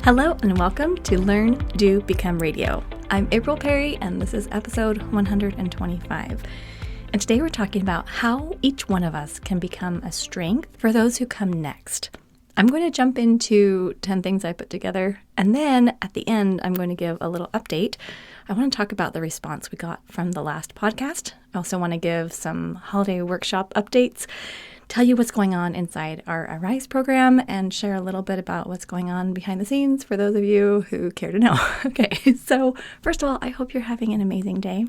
Hello and welcome to Learn, Do, Become Radio. I'm April Perry and this is episode 125. And today we're talking about how each one of us can become a strength for those who come next. I'm going to jump into 10 things I put together, and then at the end I'm going to give a little update. I want to talk about the response we got from the last podcast. I also want to give some holiday workshop updates, tell you what's going on inside our Arise program, and share a little bit about what's going on behind the scenes for those of you who care to know. Okay, so first of all, I hope you're having an amazing day.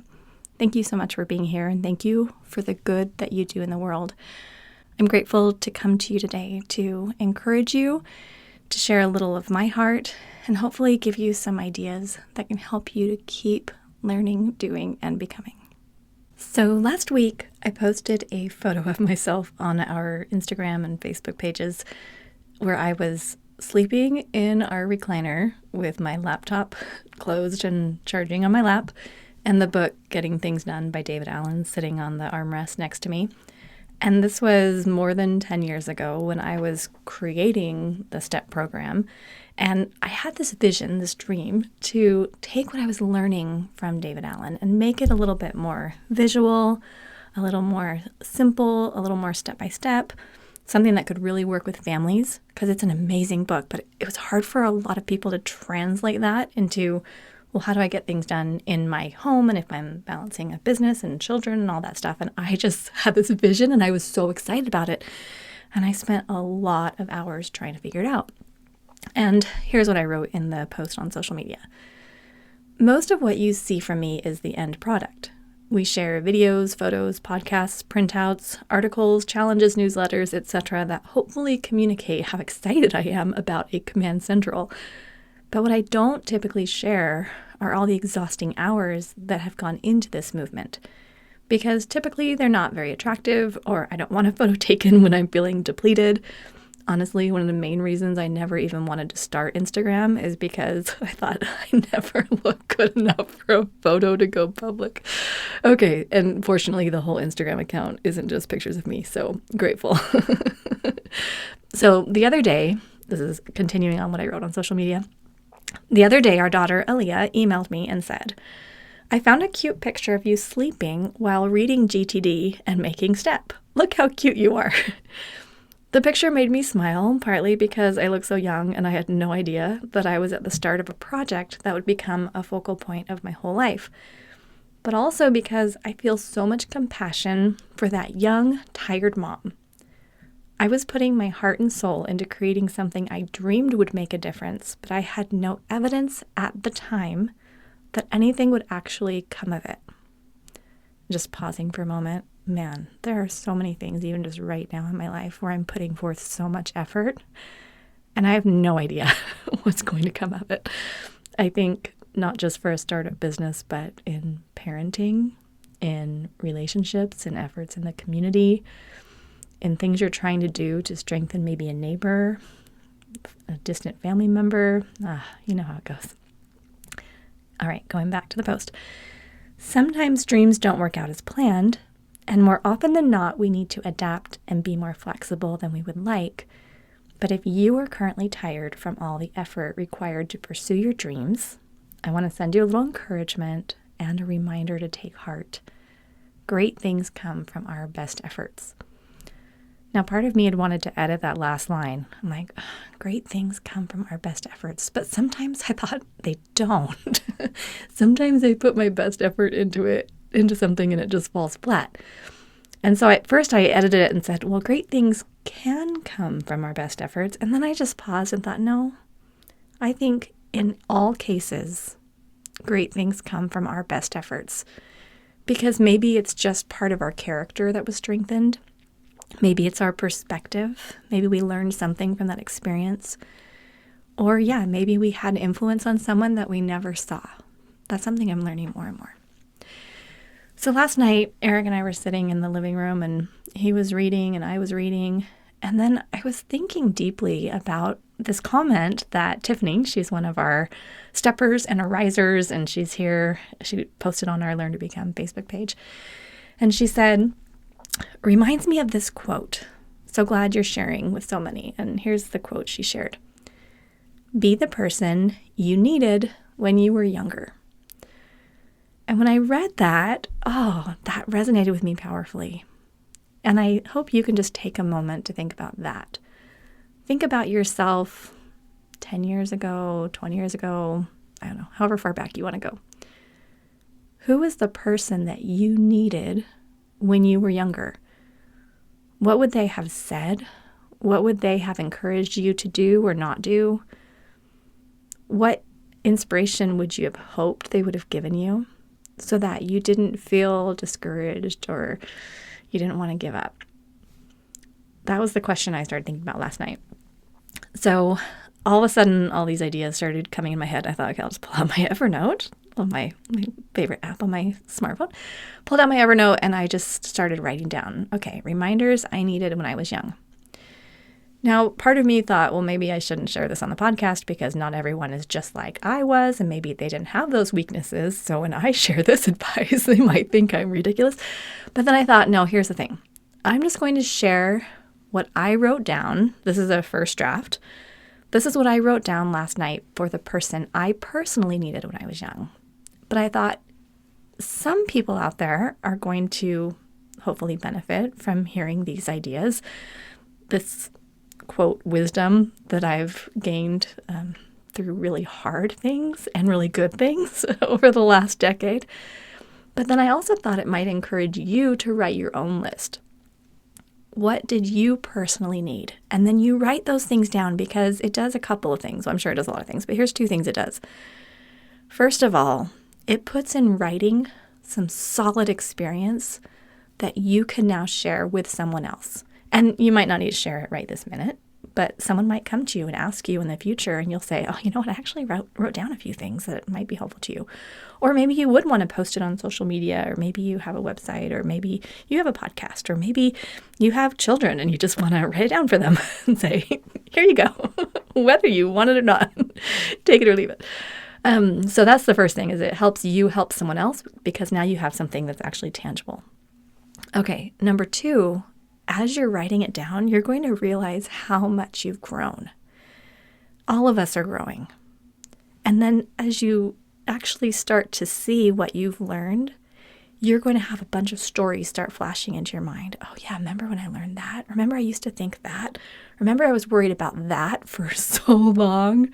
Thank you so much for being here, and thank you for the good that you do in the world. I'm grateful to come to you today to encourage you, to share a little of my heart, and hopefully give you some ideas that can help you to keep learning, doing, and becoming. So last week, I posted a photo of myself on our Instagram and Facebook pages where I was sleeping in our recliner with my laptop closed and charging on my lap, and the book Getting Things Done by David Allen sitting on the armrest next to me. And this was more than 10 years ago when I was creating the STEP program. And I had this vision, this dream, to take what I was learning from David Allen and make it a little bit more visual, a little more simple, a little more step-by-step, something that could really work with families, because it's an amazing book. But it was hard for a lot of people to translate that into, well, how do I get things done in my home and if I'm balancing a business and children and all that stuff? And I just had this vision and I was so excited about it. And I spent a lot of hours trying to figure it out. And here's what I wrote in the post on social media. Most of what you see from me is the end product. We share videos, photos, podcasts, printouts, articles, challenges, newsletters, etc. that hopefully communicate how excited I am about a Command Central. But what I don't typically share are all the exhausting hours that have gone into this movement, because typically they're not very attractive, or I don't want a photo taken when I'm feeling depleted. Honestly, one of the main reasons I never even wanted to start Instagram is because I thought I never look good enough for a photo to go public. Okay, and fortunately the whole Instagram account isn't just pictures of me, so grateful. So the other day, this is continuing on what I wrote on social media, the other day, our daughter, Aaliyah, emailed me and said, I found a cute picture of you sleeping while reading GTD and making STEP. Look how cute you are. The picture made me smile, partly because I look so young and I had no idea that I was at the start of a project that would become a focal point of my whole life, but also because I feel so much compassion for that young, tired mom. I was putting my heart and soul into creating something I dreamed would make a difference, but I had no evidence at the time that anything would actually come of it. Just pausing for a moment, man, there are so many things even just right now in my life where I'm putting forth so much effort, and I have no idea what's going to come of it. I think not just for a startup business, but in parenting, in relationships, in efforts in the community, in things you're trying to do to strengthen maybe a neighbor, a distant family member. You know how it goes. All right, going back to the post. Sometimes dreams don't work out as planned, and more often than not, we need to adapt and be more flexible than we would like. But if you are currently tired from all the effort required to pursue your dreams, I want to send you a little encouragement and a reminder to take heart. Great things come from our best efforts. Now, part of me had wanted to edit that last line. I'm like, great things come from our best efforts. But sometimes I thought they don't. Sometimes I put my best effort into something and it just falls flat. And so at first I edited it and said, well, great things can come from our best efforts. And then I just paused and thought, no, I think in all cases, great things come from our best efforts. Because maybe it's just part of our character that was strengthened. Maybe it's our perspective. Maybe we learned something from that experience. Or maybe we had influence on someone that we never saw. That's something I'm learning more and more. So last night, Eric and I were sitting in the living room and he was reading and I was reading. And then I was thinking deeply about this comment that Tiffany, she's one of our steppers and arisers, and she's here. She posted on our Learn to Become Facebook page. And she said, reminds me of this quote. So glad you're sharing with so many. And here's the quote she shared. be the person you needed when you were younger. And when I read that, that resonated with me powerfully. And I hope you can just take a moment to think about that. Think about yourself 10 years ago, 20 years ago, I don't know, however far back you want to go. Who was the person that you needed when you were younger? What would they have said? What would they have encouraged you to do or not do? What inspiration would you have hoped they would have given you so that you didn't feel discouraged or you didn't want to give up? That was the question I started thinking about last night. So all of a sudden, all these ideas started coming in my head. I thought, okay, I'll just pull out my Evernote, my favorite app on my smartphone, pulled out my Evernote, and I just started writing down, okay, reminders I needed when I was young. Now, part of me thought, well, maybe I shouldn't share this on the podcast because not everyone is just like I was, and maybe they didn't have those weaknesses. So when I share this advice, they might think I'm ridiculous. But then I thought, no, here's the thing. I'm just going to share what I wrote down. This is a first draft. This is what I wrote down last night for the person I personally needed when I was young. But I thought some people out there are going to hopefully benefit from hearing these ideas. This quote wisdom that I've gained through really hard things and really good things over the last decade. But then I also thought it might encourage you to write your own list. What did you personally need? And then you write those things down because it does a couple of things. Well, I'm sure it does a lot of things, but here's two things it does. First of all, it puts in writing some solid experience that you can now share with someone else. And you might not need to share it right this minute, but someone might come to you and ask you in the future, and you'll say, oh, you know what, I actually wrote down a few things that might be helpful to you. Or maybe you would want to post it on social media, or maybe you have a website, or maybe you have a podcast, or maybe you have children and you just want to write it down for them and say, here you go, whether you want it or not, take it or leave it. So that's the first thing, is it helps you help someone else because now you have something that's actually tangible. Okay, number two, as you're writing it down, you're going to realize how much you've grown. All of us are growing. And then as you actually start to see what you've learned, you're going to have a bunch of stories start flashing into your mind. Oh yeah, remember when I learned that? Remember I used to think that? Remember I was worried about that for so long?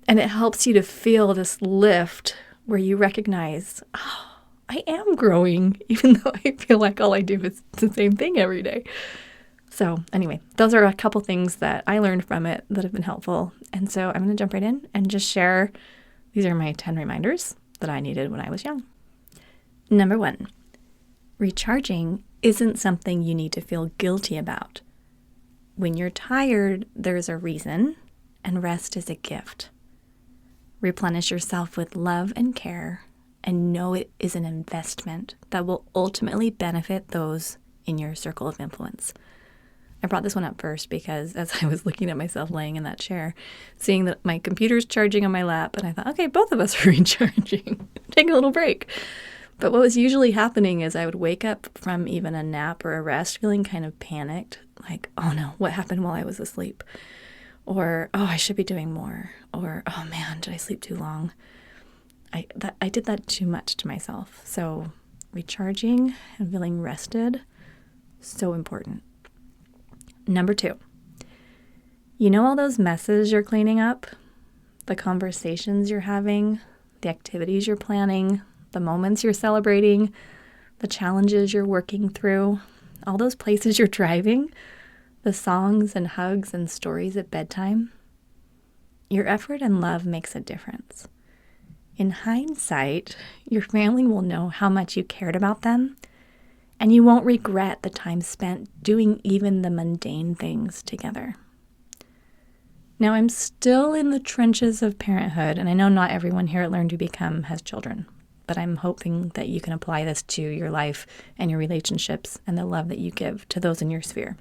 And it helps you to feel this lift where you recognize, oh, I am growing, even though I feel like all I do is the same thing every day. So anyway, those are a couple things that I learned from it that have been helpful. And so I'm going to jump right in and just share. These are my 10 reminders that I needed when I was young. Number 1, recharging isn't something you need to feel guilty about. When you're tired, there's a reason, and rest is a gift. Replenish yourself with love and care, and know it is an investment that will ultimately benefit those in your circle of influence. I brought this one up first because as I was looking at myself laying in that chair, seeing that my computer's charging on my lap, and I thought, okay, both of us are recharging. Take a little break. But what was usually happening is I would wake up from even a nap or a rest feeling kind of panicked, like, oh no, what happened while I was asleep? Or, oh, I should be doing more. Or, oh man, did I sleep too long? I did that too much to myself. So recharging and feeling rested, so important. Number 2, you know all those messes you're cleaning up? The conversations you're having, the activities you're planning, the moments you're celebrating, the challenges you're working through, all those places you're driving, the songs and hugs and stories at bedtime. Your effort and love makes a difference. In hindsight, your family will know how much you cared about them, and you won't regret the time spent doing even the mundane things together. Now, I'm still in the trenches of parenthood, and I know not everyone here at Learn to Become has children, but I'm hoping that you can apply this to your life and your relationships and the love that you give to those in your sphere.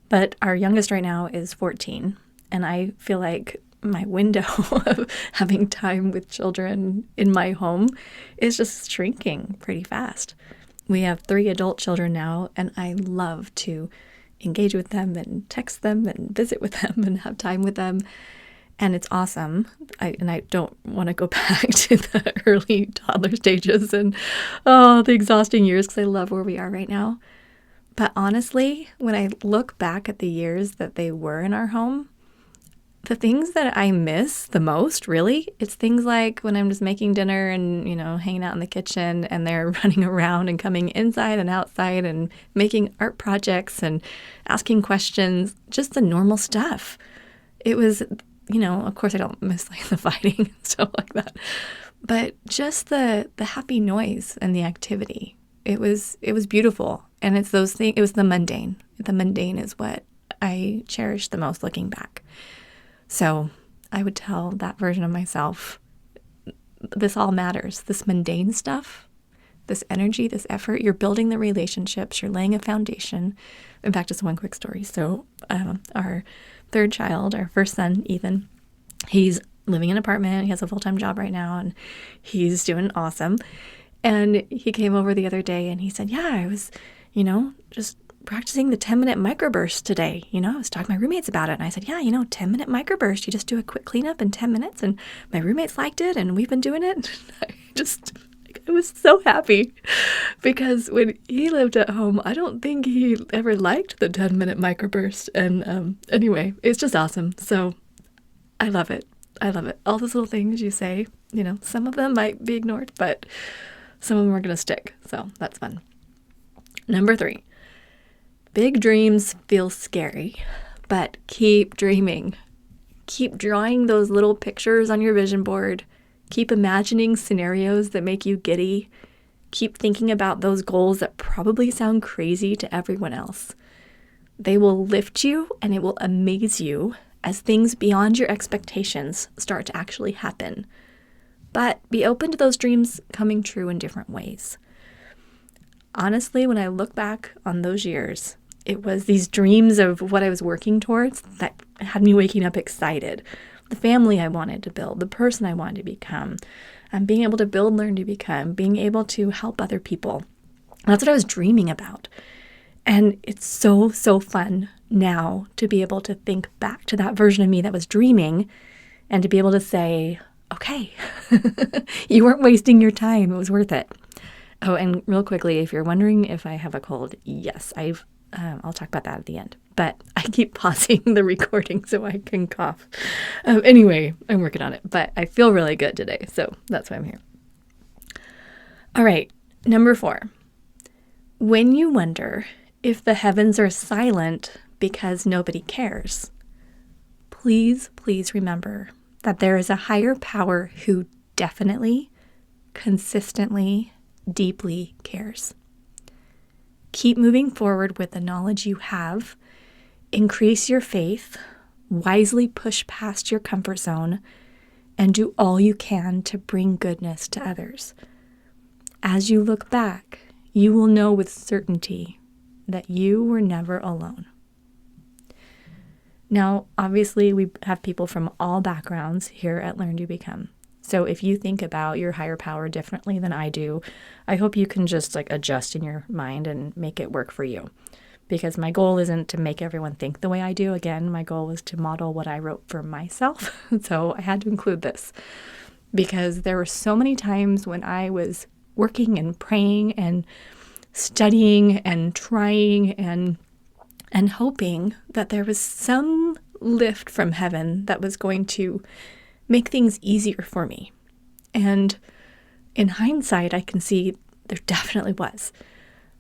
But our youngest right now is 14, and I feel like my window of having time with children in my home is just shrinking pretty fast. We have 3 adult children now, and I love to engage with them and text them and visit with them and have time with them. And it's awesome. I don't want to go back to the early toddler stages and the exhausting years, because I love where we are right now. But honestly, when I look back at the years that they were in our home, the things that I miss the most, really, it's things like when I'm just making dinner and, hanging out in the kitchen and they're running around and coming inside and outside and making art projects and asking questions, just the normal stuff. It was, of course I don't miss like the fighting and stuff like that, but just the happy noise and the activity. It was beautiful. And it's those things, it was the mundane. The mundane is what I cherish the most looking back. So I would tell that version of myself, this all matters. This mundane stuff, this energy, this effort, you're building the relationships, you're laying a foundation. In fact, just one quick story. So our third child, our first son, Ethan, he's living in an apartment. He has a full-time job right now, and he's doing awesome. And he came over the other day and he said, yeah, I was, just practicing the 10-minute microburst today. I was talking to my roommates about it. And I said, yeah, 10-minute microburst. You just do a quick cleanup in 10 minutes. And my roommates liked it and we've been doing it. I was so happy because when he lived at home, I don't think he ever liked the 10-minute microburst. And anyway, it's just awesome. So I love it. I love it. All those little things you say, some of them might be ignored, but some of them are going to stick. So that's fun. Number 3, big dreams feel scary, but keep dreaming. Keep drawing those little pictures on your vision board. Keep imagining scenarios that make you giddy. Keep thinking about those goals that probably sound crazy to everyone else. They will lift you and it will amaze you as things beyond your expectations start to actually happen. But be open to those dreams coming true in different ways. Honestly, when I look back on those years, it was these dreams of what I was working towards that had me waking up excited. The family I wanted to build, the person I wanted to become, and being able to build, learn to become, being able to help other people. That's what I was dreaming about. And it's so, so fun now to be able to think back to that version of me that was dreaming and to be able to say, okay, you weren't wasting your time. It was worth it. Oh, and real quickly, if you're wondering if I have a cold, yes, I'll talk about that at the end. But I keep pausing the recording so I can cough. Anyway, I'm working on it, but I feel really good today, so that's why I'm here. All right, number 4. When you wonder if the heavens are silent because nobody cares, please remember that there is a higher power who definitely, consistently, deeply cares. Keep moving forward with the knowledge you have. Increase your faith, wisely push past your comfort zone, and do all you can to bring goodness to others. As you look back, you will know with certainty that you were never alone. Now, obviously, we have people from all backgrounds here at Learn to Become. So if you think about your higher power differently than I do, I hope you can just adjust in your mind and make it work for you. Because my goal isn't to make everyone think the way I do. Again, my goal is to model what I wrote for myself. So I had to include this because there were so many times when I was working and praying and studying and trying and hoping that there was some lift from heaven that was going to make things easier for me. And in hindsight, I can see there definitely was.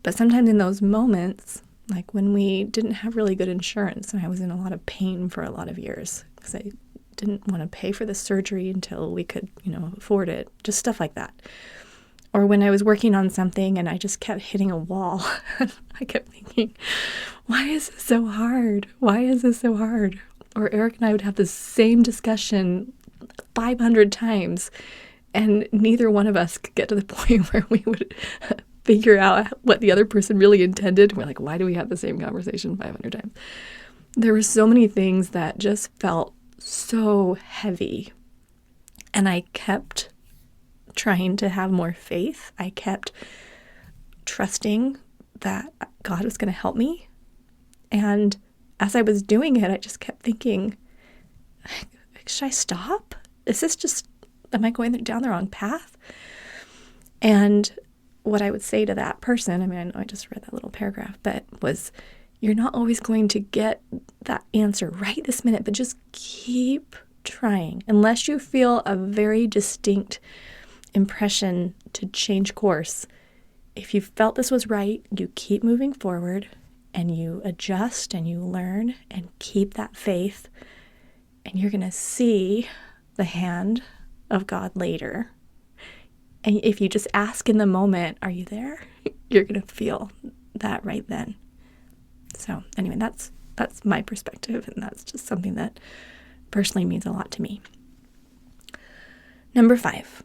But sometimes in those moments, like when we didn't have really good insurance and I was in a lot of pain for a lot of years because I didn't want to pay for the surgery until we could, afford it, just stuff like that. Or when I was working on something and I just kept hitting a wall, I kept thinking, why is this so hard? Why is this so hard? Or Eric and I would have the same discussion 500 times, and neither one of us could get to the point where we would figure out what the other person really intended. We're like, why do we have the same conversation 500 times? There were so many things that just felt so heavy, and I kept trying to have more faith. I kept trusting that God was going to help me. And as I was doing it, I just kept thinking, should I stop? Am I going down the wrong path? And what I would say to that person, I know I just read that little paragraph, but was, you're not always going to get that answer right this minute, but just keep trying. Unless you feel a very distinct impression to change course, if you felt this was right, you keep moving forward and you adjust and you learn and keep that faith, and you're going to see the hand of God later. And if you just ask in the moment, are you there? You're going to feel that right then. So anyway, that's my perspective, and that's just something that personally means a lot to me. Number 5,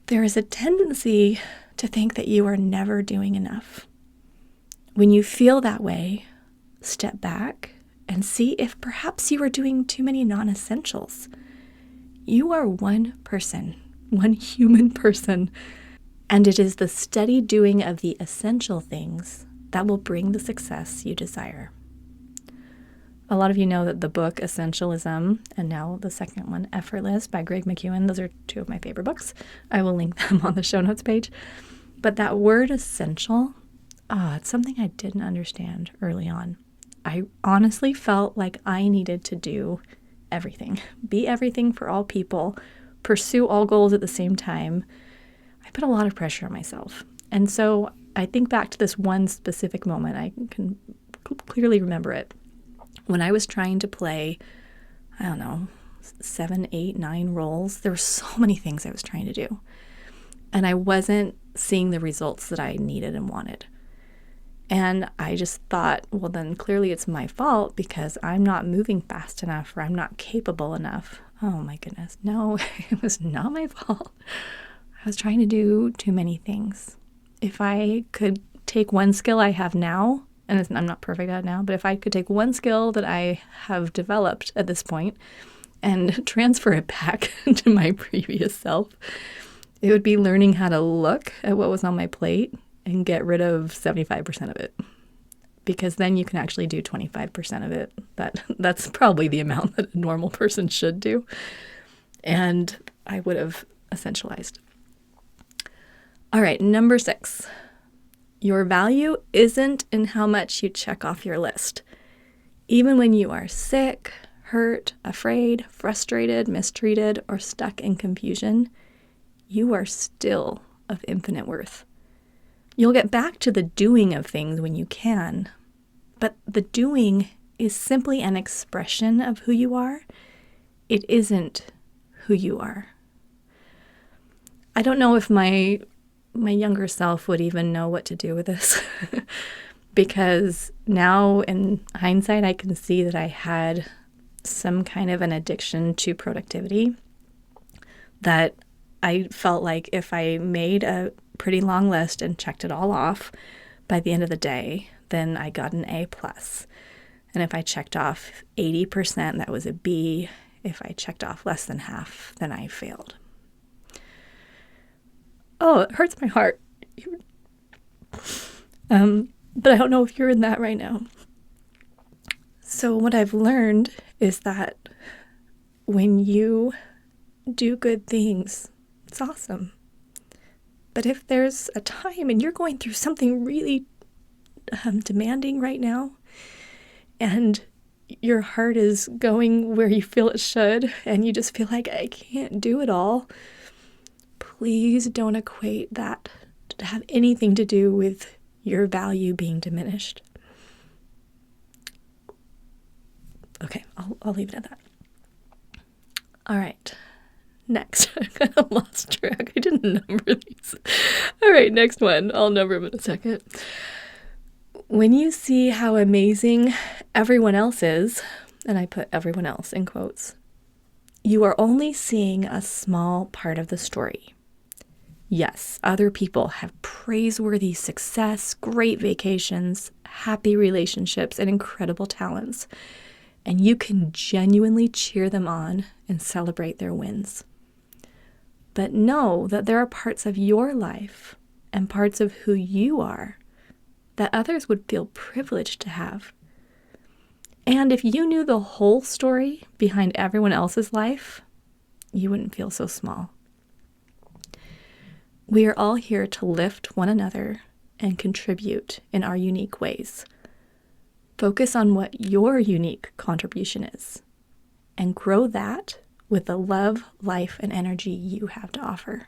there is a tendency to think that you are never doing enough. When you feel that way, step back and see if perhaps you are doing too many non-essentials. You are one person, one human person, and it is the steady doing of the essential things that will bring the success you desire. A lot of you know that the book Essentialism, and now the second one, Effortless by Greg McKeown, those are 2 of my favorite books. I will link them on the show notes page. But that word essential, it's something I didn't understand early on. I honestly felt like I needed to do everything, be everything for all people, pursue all goals at the same time. I put a lot of pressure on myself. And so I think back to this one specific moment. I can clearly remember it. When I was trying to play, 7, 8, 9 roles, there were so many things I was trying to do. And I wasn't seeing the results that I needed and wanted. And I just thought, well, then clearly it's my fault because I'm not moving fast enough or I'm not capable enough. Oh my goodness. No, it was not my fault. I was trying to do too many things. If I could take one skill I have now, and I'm not perfect at it now, but if I could take one skill that I have developed at this point and transfer it back to my previous self, it would be learning how to look at what was on my plate and get rid of 75% of it. Because then you can actually do 25% of it. That's probably the amount that a normal person should do. And I would have essentialized. All right, number 6. Your value isn't in how much you check off your list. Even when you are sick, hurt, afraid, frustrated, mistreated, or stuck in confusion, you are still of infinite worth. You'll get back to the doing of things when you can, but the doing is simply an expression of who you are. It isn't who you are. I don't know if my younger self would even know what to do with this because now in hindsight, I can see that I had some kind of an addiction to productivity, that I felt like if I made a pretty long list and checked it all off by the end of the day, then I got an A+. And if I checked off 80%, that was a B. If I checked off less than half, then I failed. Oh, it hurts my heart. But I don't know if you're in that right now. So what I've learned is that when you do good things, it's awesome. But if there's a time and you're going through something really demanding right now, and your heart is going where you feel it should, and you just feel like, I can't do it all, please don't equate that to have anything to do with your value being diminished. Okay, I'll leave it at that. All right, next. I kind of lost track. I didn't number these. All right, next one. I'll number them in a second. When you see how amazing everyone else is, and I put everyone else in quotes, you are only seeing a small part of the story. Yes, other people have praiseworthy success, great vacations, happy relationships, and incredible talents. And you can genuinely cheer them on and celebrate their wins. But know that there are parts of your life and parts of who you are that others would feel privileged to have. And if you knew the whole story behind everyone else's life, you wouldn't feel so small. We are all here to lift one another and contribute in our unique ways. Focus on what your unique contribution is and grow that with the love, life, and energy you have to offer.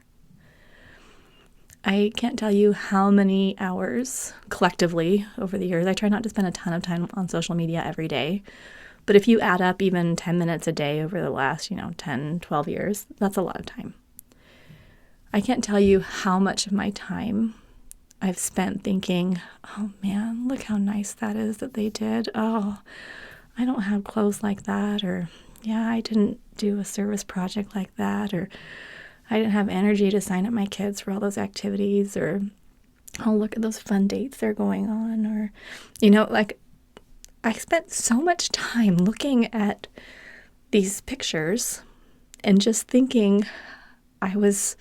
I can't tell you how many hours collectively over the years. I try not to spend a ton of time on social media every day. But if you add up even 10 minutes a day over the last, 10, 12 years, that's a lot of time. I can't tell you how much of my time I've spent thinking, oh man, look how nice that is that they did. Oh, I don't have clothes like that. Or, yeah, I didn't do a service project like that. Or, I didn't have energy to sign up my kids for all those activities, or, oh, look at those fun dates they're going on, or, I spent so much time looking at these pictures and just thinking I was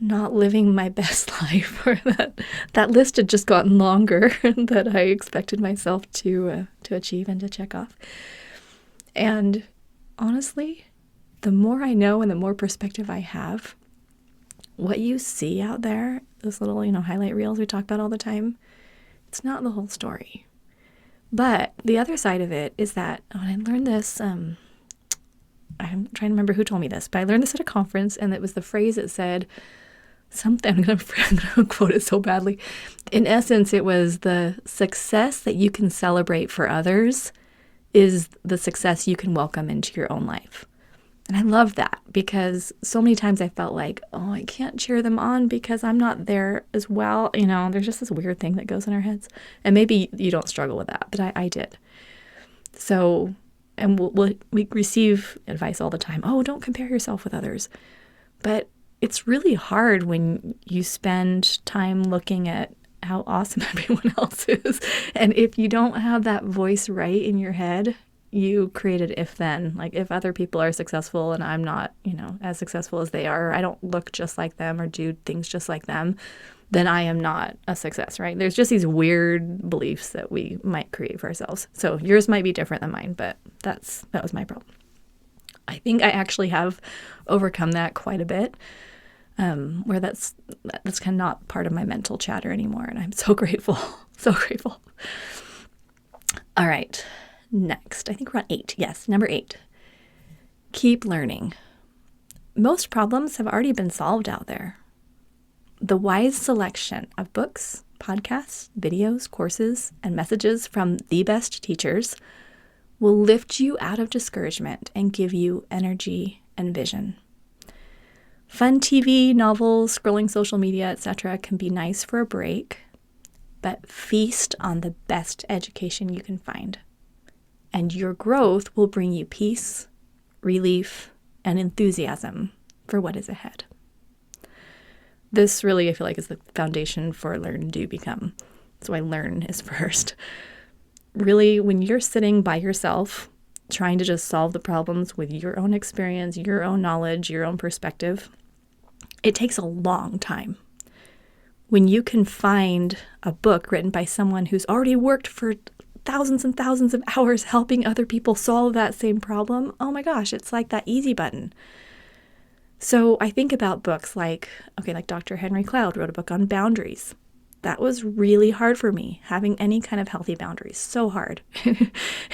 not living my best life, or that list had just gotten longer that I expected myself to achieve and to check off. And honestly, the more I know and the more perspective I have, what you see out there, those little, highlight reels we talk about all the time, it's not the whole story. But the other side of it is that when I learned this, I'm trying to remember who told me this, but I learned this at a conference, and it was the phrase that said something, I'm going to quote it so badly. In essence, it was the success that you can celebrate for others is the success you can welcome into your own life. And I love that, because so many times I felt like, oh, I can't cheer them on because I'm not there as well. There's just this weird thing that goes in our heads. And maybe you don't struggle with that, but I did. So, and we receive advice all the time. Oh, don't compare yourself with others. But it's really hard when you spend time looking at how awesome everyone else is. And if you don't have that voice right in your head, you created if-then. Like, if other people are successful and I'm not, as successful as they are, or I don't look just like them or do things just like them, then I am not a success, right? There's just these weird beliefs that we might create for ourselves. So yours might be different than mine, but that was my problem. I think I actually have overcome that quite a bit, where that's kind of not part of my mental chatter anymore. And I'm so grateful, so grateful. All right. Next, I think we're on 8. Yes, number 8. Keep learning. Most problems have already been solved out there. The wise selection of books, podcasts, videos, courses, and messages from the best teachers will lift you out of discouragement and give you energy and vision. Fun TV, novels, scrolling social media, etc. can be nice for a break, but feast on the best education you can find. And your growth will bring you peace, relief, and enthusiasm for what is ahead. This really, I feel like, is the foundation for Learn, Do, Become. That's why learn is first. Really, when you're sitting by yourself, trying to just solve the problems with your own experience, your own knowledge, your own perspective, it takes a long time. When you can find a book written by someone who's already worked for thousands and thousands of hours helping other people solve that same problem, oh my gosh, it's like that easy button. So I think about books like Dr. Henry Cloud wrote a book on boundaries. That was really hard for me, having any kind of healthy boundaries. So hard.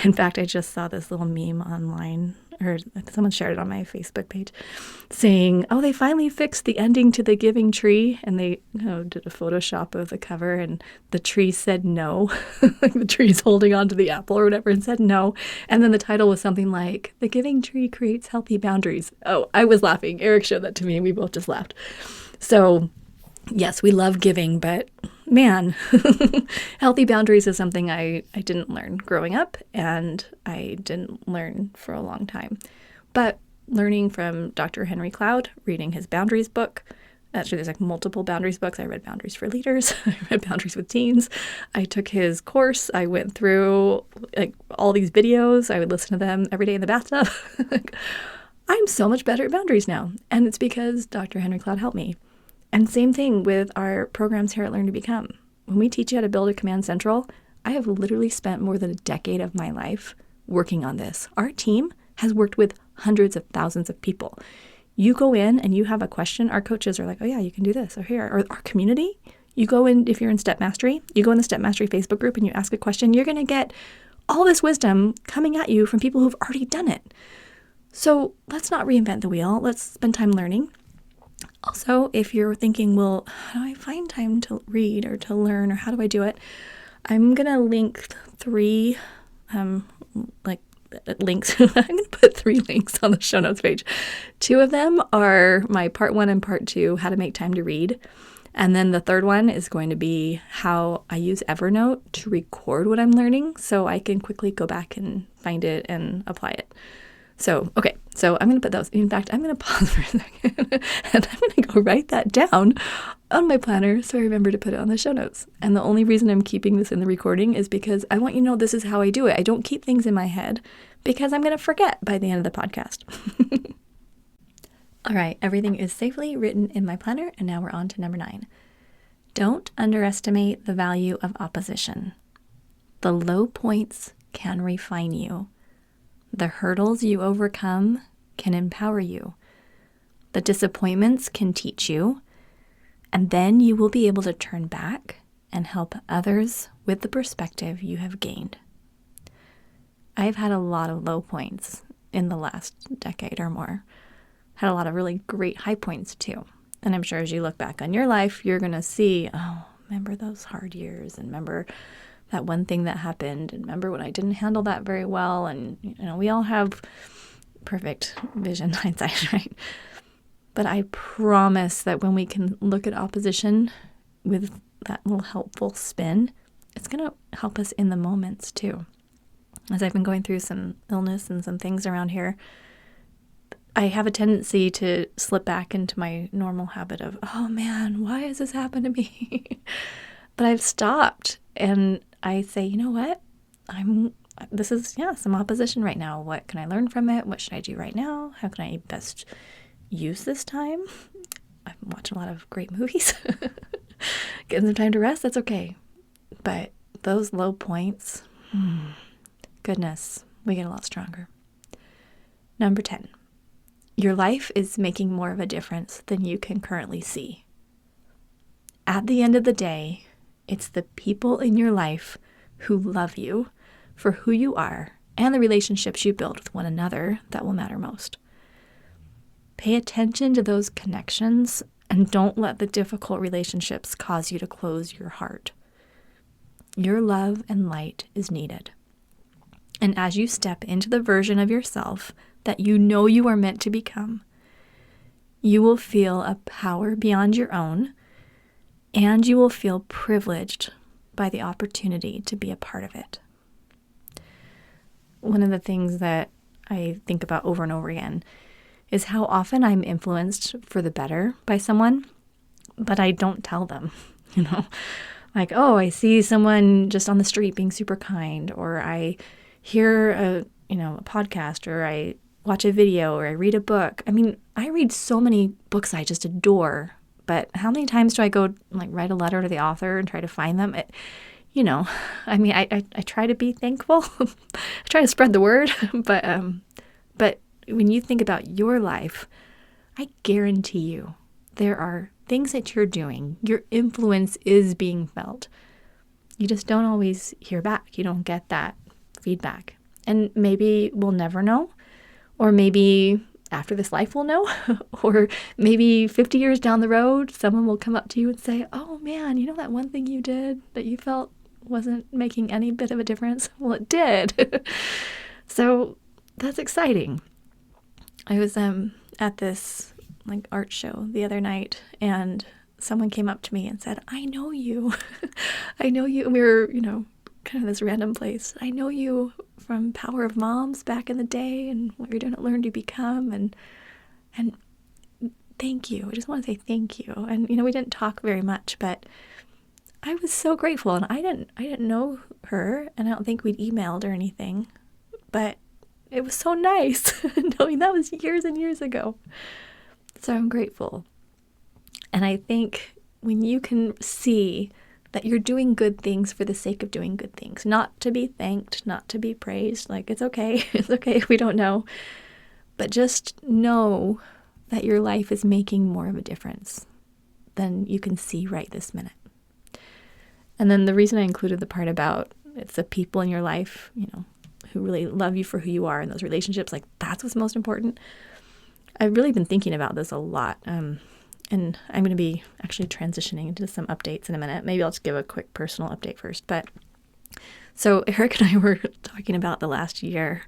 In fact, I just saw this little meme online, or someone shared it on my Facebook page, saying, oh, they finally fixed the ending to The Giving Tree. And they did a Photoshop of the cover, and the tree said no. Like the tree's holding on to the apple or whatever, and said no. And then the title was something like, The Giving Tree Creates Healthy Boundaries. Oh, I was laughing. Eric showed that to me, and we both just laughed. So yes, we love giving, but man, healthy boundaries is something I didn't learn growing up, and I didn't learn for a long time. But learning from Dr. Henry Cloud, reading his boundaries book, actually there's multiple boundaries books. I read Boundaries for Leaders. I read Boundaries with Teens. I took his course. I went through all these videos. I would listen to them every day in the bathtub. I'm so much better at boundaries now. And it's because Dr. Henry Cloud helped me. And same thing with our programs here at Learn to Become. When we teach you how to build a Command Central, I have literally spent more than a decade of my life working on this. Our team has worked with hundreds of thousands of people. You go in and you have a question, our coaches are like, oh yeah, you can do this, or here. Or our community, you go in, if you're in Step Mastery, you go in the Step Mastery Facebook group and you ask a question, you're going to get all this wisdom coming at you from people who've already done it. So let's not reinvent the wheel. Let's spend time learning. Also, if you're thinking, well, how do I find time to read or to learn, or how do I do it? I'm going to link 3 links. I'm going to put 3 links on the show notes page. 2 of them are my part 1 and part 2, how to make time to read. And then the third one is going to be how I use Evernote to record what I'm learning so I can quickly go back and find it and apply it. So, okay, so I'm going to put those. In fact, I'm going to pause for a second and I'm going to go write that down on my planner so I remember to put it on the show notes. And the only reason I'm keeping this in the recording is because I want you to know this is how I do it. I don't keep things in my head because I'm going to forget by the end of the podcast. All right, everything is safely written in my planner, and now we're on to number 9. Don't underestimate the value of opposition. The low points can refine you. The hurdles you overcome can empower you. The disappointments can teach you, and then you will be able to turn back and help others with the perspective you have gained. I've had a lot of low points in the last decade or more. Had a lot of really great high points too. And I'm sure as you look back on your life, you're going to see, oh, remember those hard years, and remember that one thing that happened, and remember when I didn't handle that very well. And, we all have perfect vision hindsight, right? But I promise that when we can look at opposition with that little helpful spin, it's going to help us in the moments too. As I've been going through some illness and some things around here, I have a tendency to slip back into my normal habit of, oh man, why has this happened to me? But I've stopped and I say, you know what? This is some opposition right now. What can I learn from it? What should I do right now? How can I best use this time? I'm watching a lot of great movies. Getting some time to rest, that's okay. But those low points, goodness, we get a lot stronger. Number 10. Your life is making more of a difference than you can currently see. At the end of the day, it's the people in your life who love you for who you are and the relationships you build with one another that will matter most. Pay attention to those connections and don't let the difficult relationships cause you to close your heart. Your love and light is needed. And as you step into the version of yourself that you know you are meant to become, you will feel a power beyond your own, and you will feel privileged by the opportunity to be a part of it. One of the things that I think about over and over again is how often I'm influenced for the better by someone, but I don't tell them, like, oh, I see someone just on the street being super kind, or I hear a podcast, or I watch a video, or I read a book. I mean, I read so many books I just adore, but how many times do I go write a letter to the author and try to find them? I try to be thankful. I try to spread the word, but when you think about your life, I guarantee you there are things that you're doing. Your influence is being felt. You just don't always hear back. You don't get that feedback. And maybe we'll never know. Or maybe after this life we'll know. Or maybe 50 years down the road, someone will come up to you and say, oh man, that one thing you did that you felt wasn't making any bit of a difference? Well, it did. So that's exciting. I was at this art show the other night, and someone came up to me and said, I know you. I know you. And we were, kind of this random place. I know you from Power of Moms back in the day and what you're doing at Learn to Become. And thank you. I just want to say thank you. And, we didn't talk very much, but I was so grateful. And I didn't know her, and I don't think we'd emailed or anything, but it was so nice knowing that was years and years ago. So I'm grateful. And I think when you can see that you're doing good things for the sake of doing good things, not to be thanked, not to be praised. Like, it's okay. It's okay if we don't know. But just know that your life is making more of a difference than you can see right this minute. And then the reason I included the part about it's the people in your life, who really love you for who you are in those relationships, like that's what's most important. I've really been thinking about this a lot. And I'm going to be actually transitioning into some updates in a minute. Maybe I'll just give a quick personal update first. But so Eric and I were talking about the last year,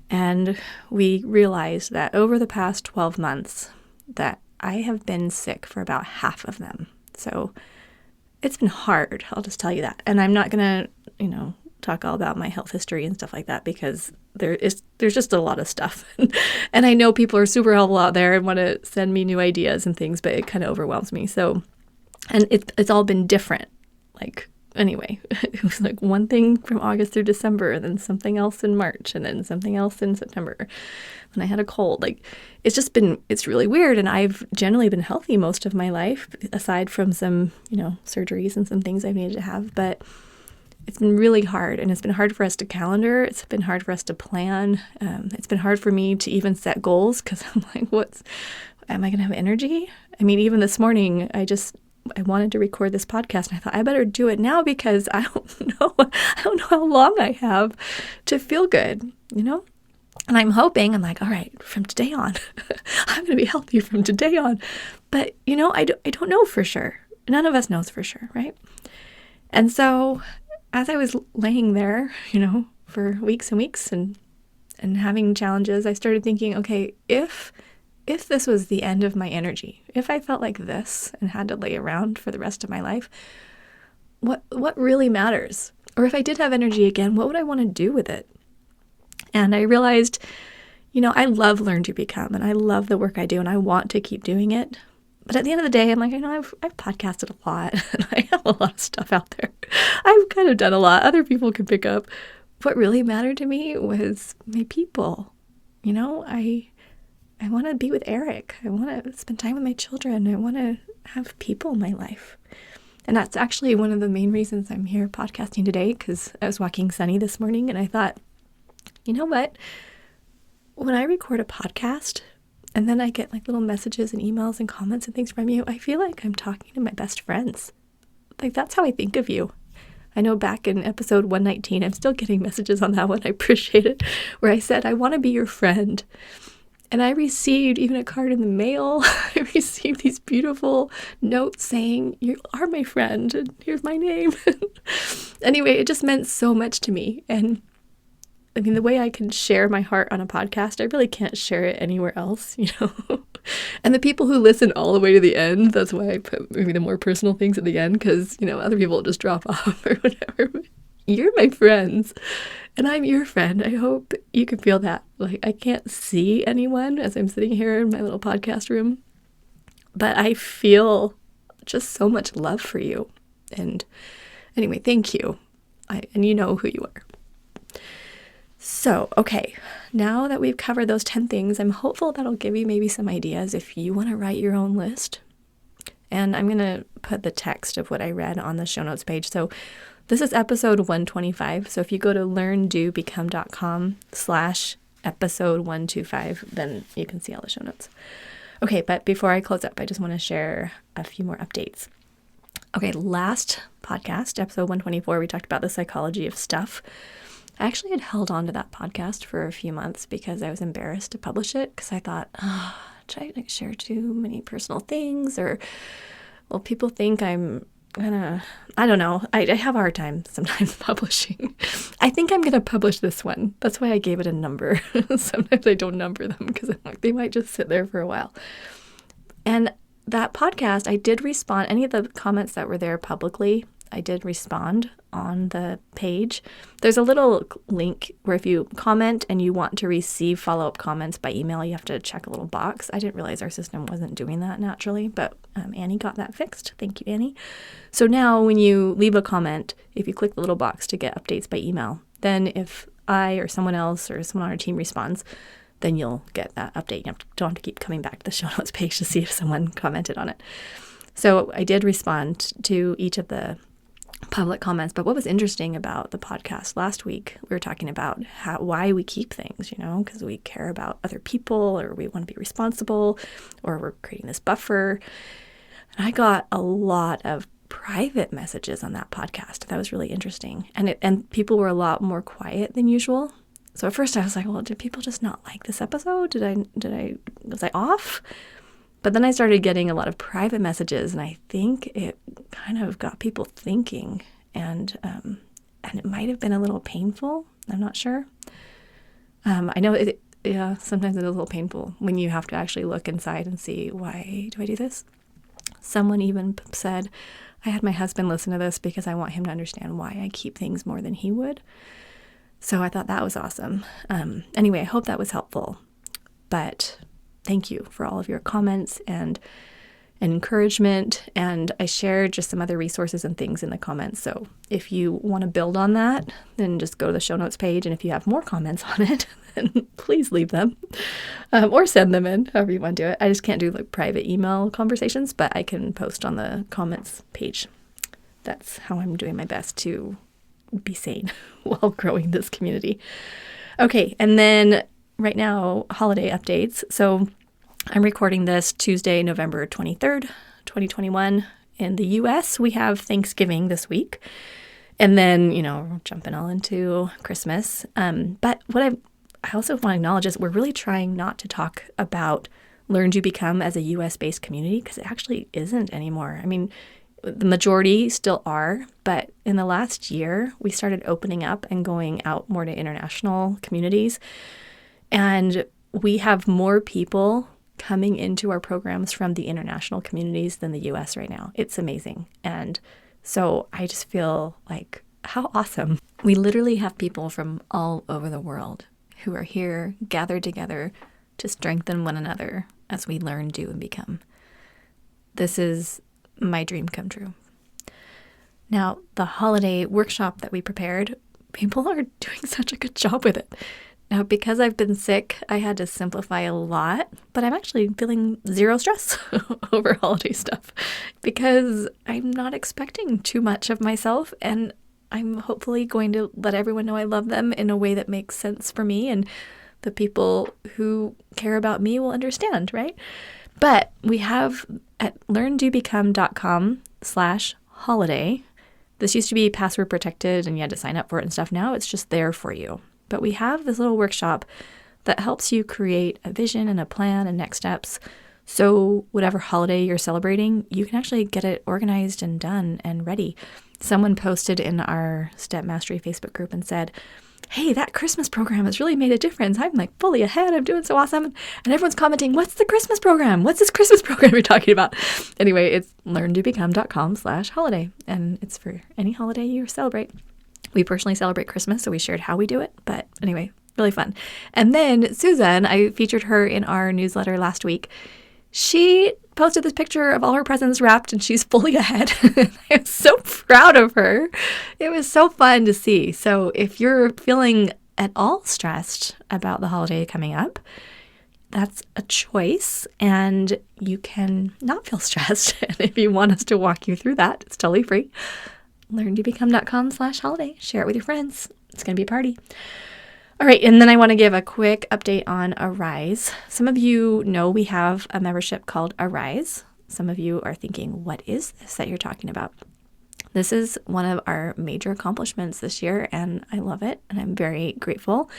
and we realized that over the past 12 months that I have been sick for about half of them. So it's been hard. I'll just tell you that. And I'm not going to, talk all about my health history and stuff like that because there's just a lot of stuff. And I know people are super helpful out there and want to send me new ideas and things, but it kind of overwhelms me. So, and it's all been different. Like, anyway, it was like one thing from August through December, and then something else in March, and then something else in September when I had a cold. Like, it's really weird. And I've generally been healthy most of my life, aside from some, surgeries and some things I've needed to have. But it's been really hard, and it's been hard for us to calendar. It's been hard for us to plan. It's been hard for me to even set goals because I'm like, am I going to have energy? I mean, even this morning, I wanted to record this podcast, and I thought I better do it now because I don't know how long I have to feel good, And I'm hoping, I'm like, all right, from today on, I'm going to be healthy from today on. But, I don't know for sure. None of us knows for sure, right? And so as I was laying there, for weeks and weeks and having challenges, I started thinking, okay, if this was the end of my energy, if I felt like this and had to lay around for the rest of my life, what really matters? Or if I did have energy again, what would I want to do with it? And I realized, I love Learn to Become, and I love the work I do, and I want to keep doing it. But at the end of the day, I'm like, I've podcasted a lot, and I have a lot of stuff out there. I've kind of done a lot. Other people can pick up. What really mattered to me was my people. I want to be with Eric. I want to spend time with my children. I want to have people in my life. And that's actually one of the main reasons I'm here podcasting today, because I was walking Sunny this morning, and I thought, you know what? When I record a podcast, and then I get like little messages and emails and comments and things from you, I feel like I'm talking to my best friends. Like, that's how I think of you. I know back in episode 119, I'm still getting messages on that one. I appreciate it. Where I said, I want to be your friend. And I received even a card in the mail. I received these beautiful notes saying, you are my friend, and here's my name. Anyway, it just meant so much to me. And I mean, the way I can share my heart on a podcast, I really can't share it anywhere else, And the people who listen all the way to the end, that's why I put maybe the more personal things at the end, because, other people will just drop off or whatever. But you're my friends, and I'm your friend. I hope you can feel that. Like, I can't see anyone as I'm sitting here in my little podcast room, but I feel just so much love for you. And anyway, thank you. And you know who you are. So, okay, now that we've covered those 10 things, I'm hopeful that'll give you maybe some ideas if you want to write your own list. And I'm going to put the text of what I read on the show notes page. So this is episode 125. So if you go to learndobecome.com/episode 125, then you can see all the show notes. Okay, but before I close up, I just want to share a few more updates. Okay, last podcast, episode 124, we talked about the psychology of stuff. I actually had held on to that podcast for a few months because I was embarrassed to publish it because I thought, should I share too many personal things? Or, well, people think I'm I don't know. I have a hard time sometimes publishing. I think I'm going to publish this one. That's why I gave it a number. Sometimes I don't number them because I'm like, they might just sit there for a while. And that podcast, I did respond. Any of the comments that were there publicly, I did respond on the page. There's a little link where if you comment and you want to receive follow-up comments by email, you have to check a little box. I didn't realize our system wasn't doing that naturally, but Annie got that fixed. Thank you, Annie. So now when you leave a comment, if you click the little box to get updates by email, then if I or someone else or someone on our team responds, then you'll get that update. You don't have to keep coming back to the show notes page to see if someone commented on it. So I did respond to each of the public comments. But what was interesting about the podcast last week, we were talking about why we keep things, because we care about other people, or we want to be responsible, or we're creating this buffer. And I got a lot of private messages on that podcast. That was really interesting. And people were a lot more quiet than usual. So at first I was like, well, did people just not like this episode? Was I off? But then I started getting a lot of private messages, and I think it kind of got people thinking, and it might have been a little painful. I'm not sure. I know sometimes it is a little painful when you have to actually look inside and see, why do I do this? Someone even said, I had my husband listen to this because I want him to understand why I keep things more than he would. So I thought that was awesome. Anyway, I hope that was helpful. But thank you for all of your comments and encouragement. And I shared just some other resources and things in the comments. So if you want to build on that, then just go to the show notes page. And if you have more comments on it, then please leave them or send them in, however you want to do it. I just can't do private email conversations, but I can post on the comments page. That's how I'm doing my best to be sane while growing this community. Okay, and then right now, holiday updates. So I'm recording this Tuesday, November 23rd, 2021. In the US, we have Thanksgiving this week. And then, we're jumping all into Christmas. But what I also want to acknowledge is we're really trying not to talk about Learn to Become as a US-based community, because it actually isn't anymore. I mean, the majority still are, but in the last year, we started opening up and going out more to international communities. And we have more people coming into our programs from the international communities than the US right now. It's amazing. And so I just feel like, how awesome. We literally have people from all over the world who are here gathered together to strengthen one another as we learn, do, and become. This is my dream come true. Now, the holiday workshop that we prepared, people are doing such a good job with it. Now, because I've been sick, I had to simplify a lot, but I'm actually feeling zero stress over holiday stuff because I'm not expecting too much of myself, and I'm hopefully going to let everyone know I love them in a way that makes sense for me, and the people who care about me will understand, right? But we have at learndobecome.com/holiday. This used to be password protected and you had to sign up for it and stuff. Now it's just there for you. But we have this little workshop that helps you create a vision and a plan and next steps. So whatever holiday you're celebrating, you can actually get it organized and done and ready. Someone posted in our Step Mastery Facebook group and said, hey, that Christmas program has really made a difference. I'm fully ahead. I'm doing so awesome. And everyone's commenting, what's the Christmas program? What's this Christmas program you're talking about? Anyway, it's learndobecome.com/holiday. And it's for any holiday you celebrate. We personally celebrate Christmas, so we shared how we do it. But anyway, really fun. And then Susan, I featured her in our newsletter last week. She posted this picture of all her presents wrapped, and she's fully ahead. I'm so proud of her. It was so fun to see. So if you're feeling at all stressed about the holiday coming up, that's a choice, and you can not feel stressed. And if you want us to walk you through that, it's totally free. learndobecome.com/holiday. Share it with your friends. It's going to be a party. All right, and then I want to give a quick update on Arise. Some of you know we have a membership called Arise. Some of you are thinking, what is this that you're talking about? This is one of our major accomplishments this year, and I love it, and I'm very grateful.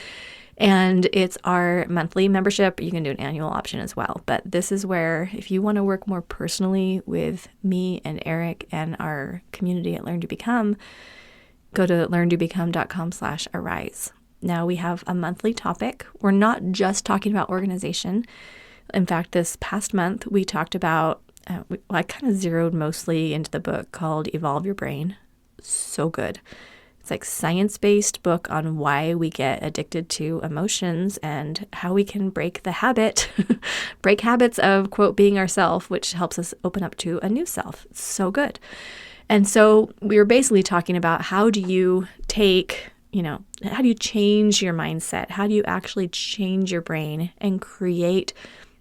And it's our monthly membership. You can do an annual option as well. But this is where, if you want to work more personally with me and Eric and our community at Learn to Become, go to learndobecome.com/arise. Now we have a monthly topic. We're not just talking about organization. In fact, this past month, we talked about, I kind of zeroed mostly into the book called Evolve Your Brain. So good. It's science-based book on why we get addicted to emotions and how we can break the habit, break habits of, quote, being ourself, which helps us open up to a new self. It's so good. And so we were basically talking about how do you take, how do you change your mindset? How do you actually change your brain and create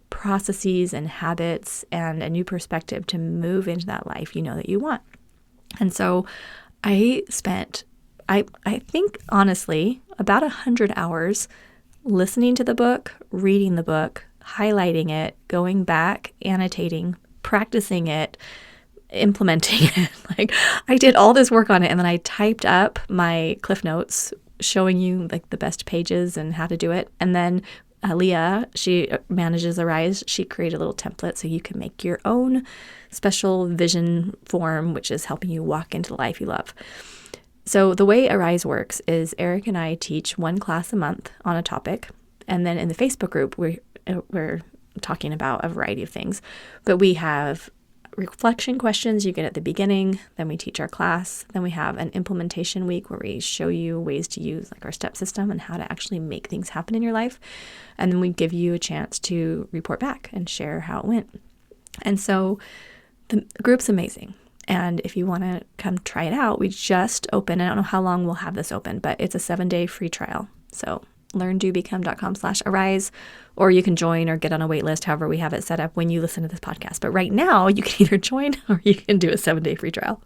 processes and habits and a new perspective to move into that life that you want? And so I spent, I think honestly, about 100 hours listening to the book, reading the book, highlighting it, going back, annotating, practicing it, implementing it. Like, I did all this work on it, and then I typed up my Cliff Notes showing you like the best pages and how to do it. And then Leah, she manages Arise. She created a little template so you can make your own special vision form, which is helping you walk into the life you love. So the way Arise works is Eric and I teach one class a month on a topic. And then in the Facebook group, we're talking about a variety of things. But we have reflection questions you get at the beginning. Then we teach our class. Then we have an implementation week where we show you ways to use like our step system and how to actually make things happen in your life. And then we give you a chance to report back and share how it went. And so the group's amazing. And if you want to come try it out, we just opened, I don't know how long we'll have this open, but it's a 7-day free trial. So learndobecome.com/arise, or you can join or get on a wait list, however we have it set up when you listen to this podcast. But right now you can either join or you can do a 7-day free trial.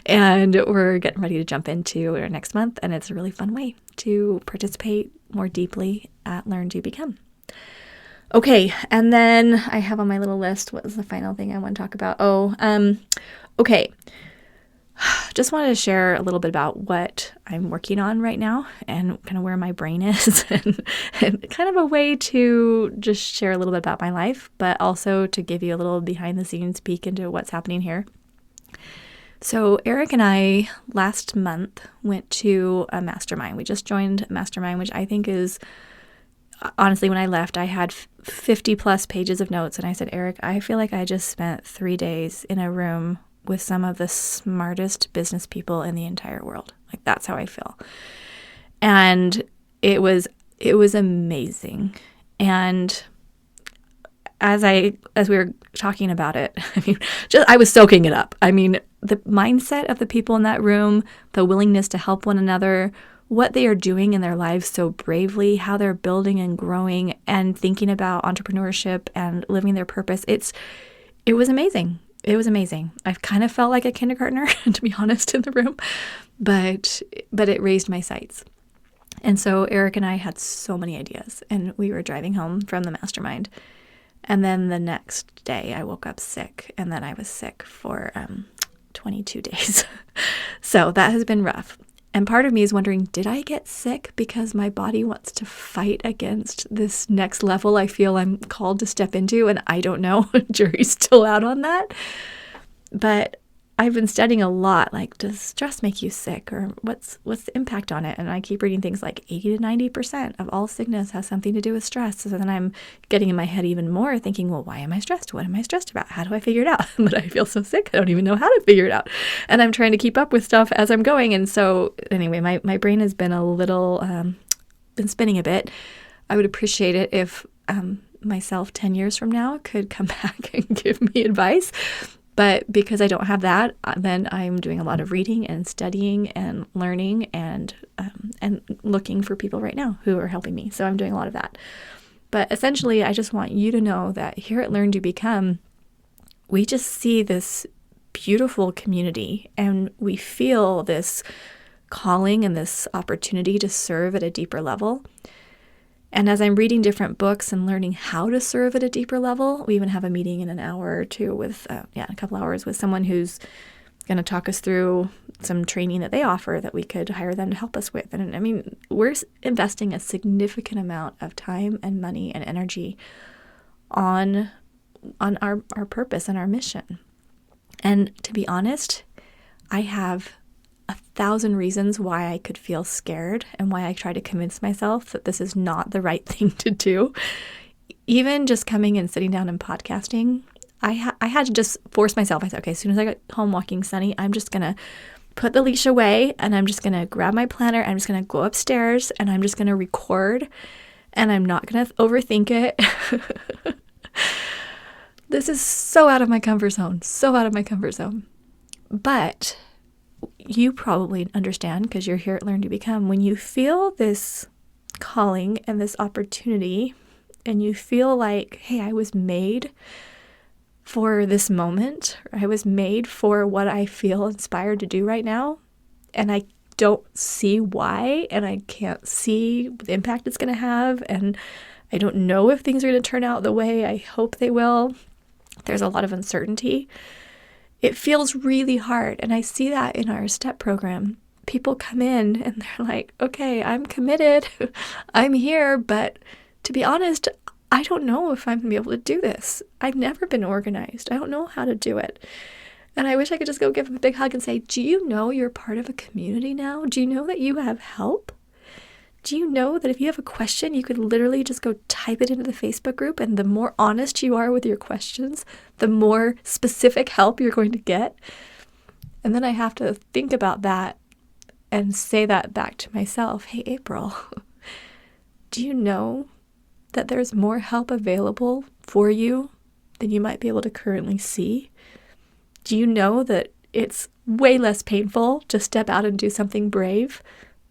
And we're getting ready to jump into our next month. And it's a really fun way to participate more deeply at Learn, Do, Become. Okay. And then I have on my little list, what was the final thing I want to talk about? Okay. Just wanted to share a little bit about what I'm working on right now and kind of where my brain is and kind of a way to just share a little bit about my life, but also to give you a little behind the scenes peek into what's happening here. So Eric and I last month went to a mastermind. We just joined a mastermind, which I think is, honestly, when I left, I had 50 plus pages of notes. And I said, Eric, I feel like I just spent 3 days in a room with some of the smartest business people in the entire world. Like, that's how I feel. And it was amazing. And as we were talking about it, I was soaking it up. I mean, the mindset of the people in that room, the willingness to help one another, what they are doing in their lives so bravely, how they're building and growing and thinking about entrepreneurship and living their purpose. It was amazing. It was amazing. I kind of felt like a kindergartner, to be honest, in the room, but it raised my sights. And so Eric and I had so many ideas, and we were driving home from the mastermind. And then the next day I woke up sick, and then I was sick for 22 days. So that has been rough. And part of me is wondering, did I get sick because my body wants to fight against this next level I feel I'm called to step into? And I don't know. Jury's still out on that. But I've been studying a lot, like, does stress make you sick, or what's the impact on it? And I keep reading things like 80 to 90% of all sickness has something to do with stress. So then I'm getting in my head even more thinking, well, why am I stressed? What am I stressed about? How do I figure it out? But I feel so sick, I don't even know how to figure it out. And I'm trying to keep up with stuff as I'm going. And so anyway, my brain has been a little, been spinning a bit. I would appreciate it if myself 10 years from now could come back and give me advice. But because I don't have that, then I'm doing a lot of reading and studying and learning and looking for people right now who are helping me. So I'm doing a lot of that. But essentially, I just want you to know that here at Learn, Do, Become, we just see this beautiful community, and we feel this calling and this opportunity to serve at a deeper level. And as I'm reading different books and learning how to serve at a deeper level, we even have a meeting in an hour or two with, a couple hours with someone who's going to talk us through some training that they offer that we could hire them to help us with. And I mean, we're investing a significant amount of time and money and energy on our purpose and our mission. And to be honest, I have 1,000 reasons why I could feel scared and why I try to convince myself that this is not the right thing to do. Even just coming and sitting down and podcasting, I had to just force myself. I said, okay, as soon as I get home walking Sunny, I'm just going to put the leash away and I'm just going to grab my planner. I'm just going to go upstairs and I'm just going to record, and I'm not going to overthink it. This is so out of my comfort zone, But you probably understand, because you're here at Learn, Do, Become, when you feel this calling and this opportunity and you feel like, hey, I was made for this moment, or I was made for what I feel inspired to do right now, and I don't see why, and I can't see the impact it's going to have, and I don't know if things are going to turn out the way I hope they will. There's a lot of uncertainty. It feels really hard, and I see that in our STEP program. People come in and they're like, okay, I'm committed, I'm here, but to be honest, I don't know if I'm going to be able to do this. I've never been organized. I don't know how to do it. And I wish I could just go give them a big hug and say, do you know you're part of a community now? Do you know that you have help? Do you know that if you have a question, you could literally just go type it into the Facebook group, and the more honest you are with your questions, the more specific help you're going to get? And then I have to think about that and say that back to myself. Hey, April, do you know that there's more help available for you than you might be able to currently see? Do you know that it's way less painful to step out and do something brave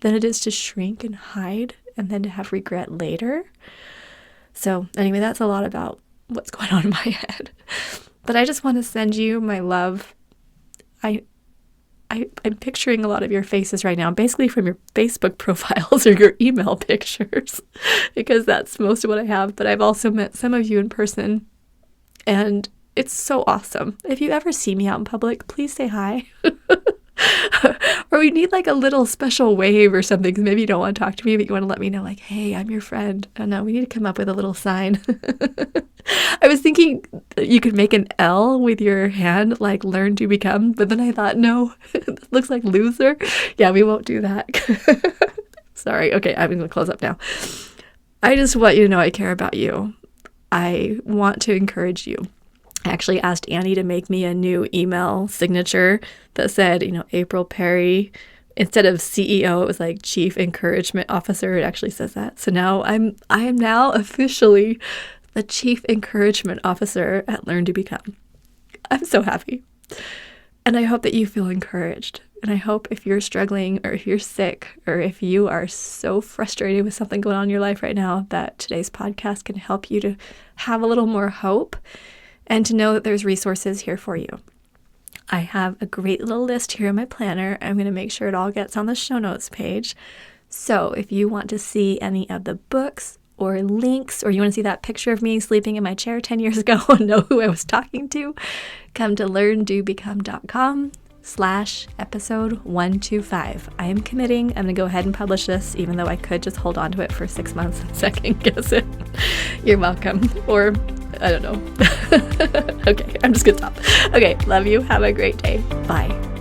than it is to shrink and hide and then to have regret later? So anyway, that's a lot about what's going on in my head. But I just want to send you my love. I'm picturing a lot of your faces right now, basically from your Facebook profiles or your email pictures, because that's most of what I have. But I've also met some of you in person, and it's so awesome. If you ever see me out in public, please say hi. Or we need like a little special wave or something, because maybe you don't want to talk to me, but you want to let me know, like, hey, I'm your friend. Oh no, we need to come up with a little sign. I was thinking you could make an L with your hand, like learn to become, but then I thought, no, it looks like loser. Yeah, we won't do that. Sorry. Okay, I'm going to close up now. I just want you to know I care about you. I want to encourage you. I actually asked Annie to make me a new email signature that said, April Perry. Instead of CEO, it was like Chief Encouragement Officer. It actually says that. So now I am now officially the Chief Encouragement Officer at Learn to Become. I'm so happy. And I hope that you feel encouraged. And I hope if you're struggling, or if you're sick, or if you are so frustrated with something going on in your life right now, that today's podcast can help you to have a little more hope and to know that there's resources here for you. I have a great little list here in my planner. I'm going to make sure it all gets on the show notes page. So if you want to see any of the books or links, or you want to see that picture of me sleeping in my chair 10 years ago and know who I was talking to, come to learndobecome.com/episode 125. I am committing. I'm going to go ahead and publish this, even though I could just hold on to it for 6 months and second guess it. You're welcome. Or I don't know. Okay, I'm just going to stop. Okay, love you. Have a great day. Bye.